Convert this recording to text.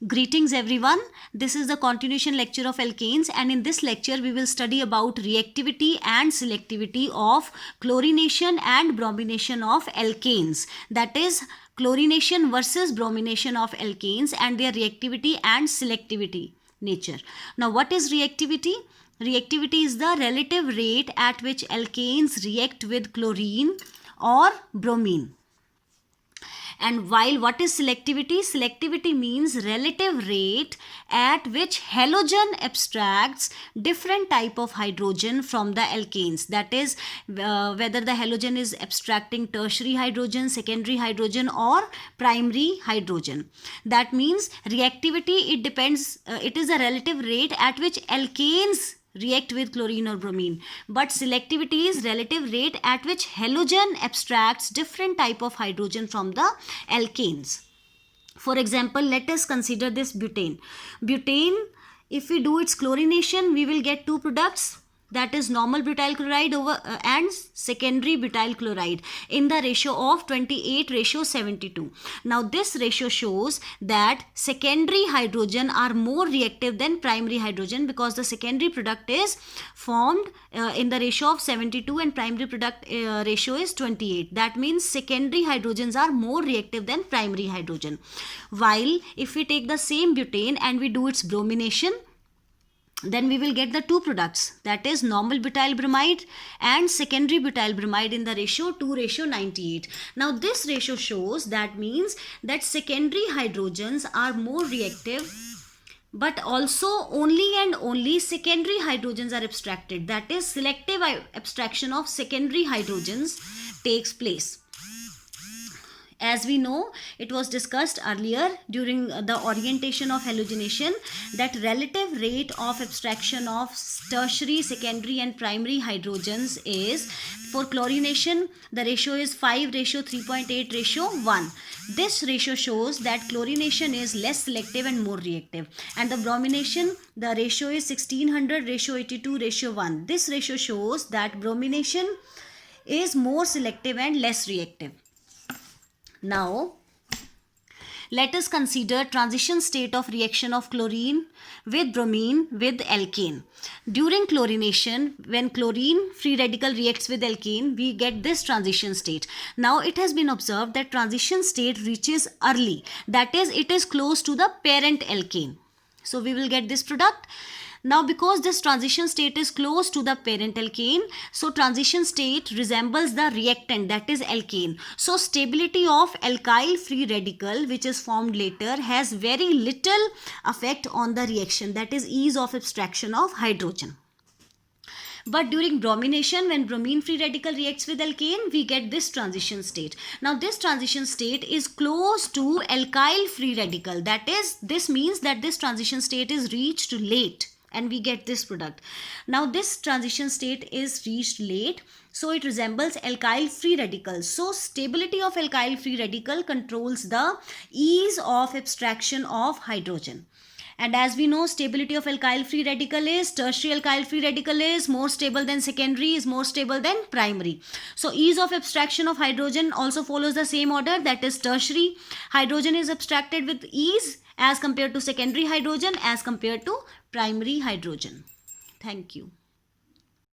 Greetings everyone, this is the continuation lecture of alkanes, and in this lecture we will study about reactivity and selectivity of chlorination and bromination of alkanes, that is chlorination versus bromination of alkanes and their reactivity and selectivity nature. Now what is reactivity? Reactivity is the relative rate at which alkanes react with chlorine or bromine. And while what is selectivity? Selectivity means relative rate at which halogen abstracts different type of hydrogen from the alkanes. That is whether the halogen is abstracting tertiary hydrogen, secondary hydrogen or primary hydrogen. That means reactivity, it depends, it is a relative rate at which alkanes react with chlorine or bromine, but selectivity is relative rate at which halogen abstracts different type of hydrogen from the alkanes. For example, let us consider this butane. Butane, if we do its chlorination, we will get two products, that is normal butyl chloride and secondary butyl chloride in the ratio of 28:72. Now this ratio shows that secondary hydrogen are more reactive than primary hydrogen because the secondary product is formed in the ratio of 72 and primary product ratio is 28. That means secondary hydrogens are more reactive than primary hydrogen. While if we take the same butane and we do its bromination, then we will get the two products, that is normal butyl bromide and secondary butyl bromide in the ratio 2:98. Now this ratio shows, that means that secondary hydrogens are more reactive, but also only and only secondary hydrogens are abstracted. That is selective abstraction of secondary hydrogens takes place. As we know, it was discussed earlier during the orientation of halogenation that relative rate of abstraction of tertiary, secondary and primary hydrogens is, for chlorination the ratio is 5:3.8:1. This ratio shows that chlorination is less selective and more reactive, and the bromination, the ratio is 1600:82:1. This ratio shows that bromination is more selective and less reactive. Now, let us consider transition state of reaction of chlorine with bromine with alkane. During chlorination, when chlorine free radical reacts with alkane, we get this transition state. Now, it has been observed that transition state reaches early. That is, it is close to the parent alkane. So, we will get this product. Now, because this transition state is close to the parent alkane, so transition state resembles the reactant, that is alkane. So, stability of alkyl free radical which is formed later has very little effect on the reaction, that is ease of abstraction of hydrogen. But during bromination, when bromine free radical reacts with alkane, we get this transition state. Now this transition state is close to alkyl free radical. That is, this means that this transition state is reached late and we get this product. Now this transition state is reached late, so it resembles alkyl free radical. So stability of alkyl free radical controls the ease of abstraction of hydrogen. And as we know, stability of alkyl free radical is, tertiary alkyl free radical is more stable than secondary, is more stable than primary. So ease of abstraction of hydrogen also follows the same order, that is tertiary hydrogen is abstracted with ease as compared to secondary hydrogen as compared to primary hydrogen. Thank you.